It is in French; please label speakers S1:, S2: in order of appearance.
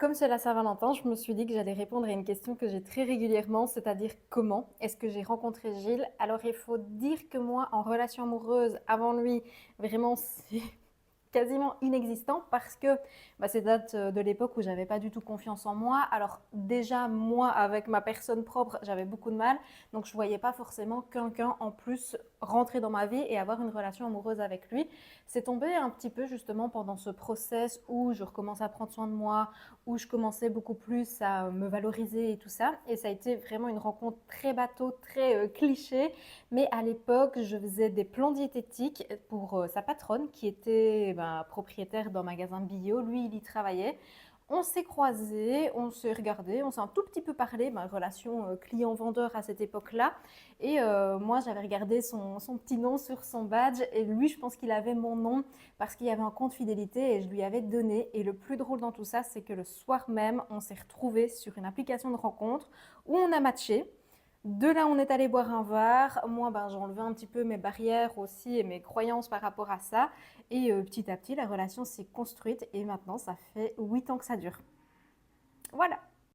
S1: Comme c'est la Saint-Valentin, je me suis dit que j'allais répondre à une question que j'ai très régulièrement, c'est-à-dire comment est-ce que j'ai rencontré Gilles? Alors il faut dire que moi, en relation amoureuse, avant lui, vraiment c'est quasiment inexistant parce que ça date de l'époque où j'avais pas du tout confiance en moi. Alors déjà, moi, avec ma personne propre, j'avais beaucoup de mal. Donc je voyais pas forcément quelqu'un en plus rentrer dans ma vie et avoir une relation amoureuse avec lui. C'est tombé un petit peu justement pendant ce process où je recommence à prendre soin de moi, où je commençais beaucoup plus à me valoriser et tout ça. Et ça a été vraiment une rencontre très bateau, très cliché. Mais à l'époque, je faisais des plans diététiques pour sa patronne qui était propriétaire d'un magasin bio. Lui, il y travaillait. On s'est croisés, on s'est regardés, on s'est un tout petit peu parlé, relation client-vendeur à cette époque-là. Et moi, j'avais regardé son petit nom sur son badge et lui, je pense qu'il avait mon nom parce qu'il y avait un compte fidélité et je lui avais donné. Et le plus drôle dans tout ça, c'est que le soir même, on s'est retrouvés sur une application de rencontre où on a matché. De là, on est allé boire un verre. Moi, j'ai enlevé un petit peu mes barrières aussi et mes croyances par rapport à ça. Et petit à petit, la relation s'est construite et maintenant, ça fait 8 ans que ça dure. Voilà.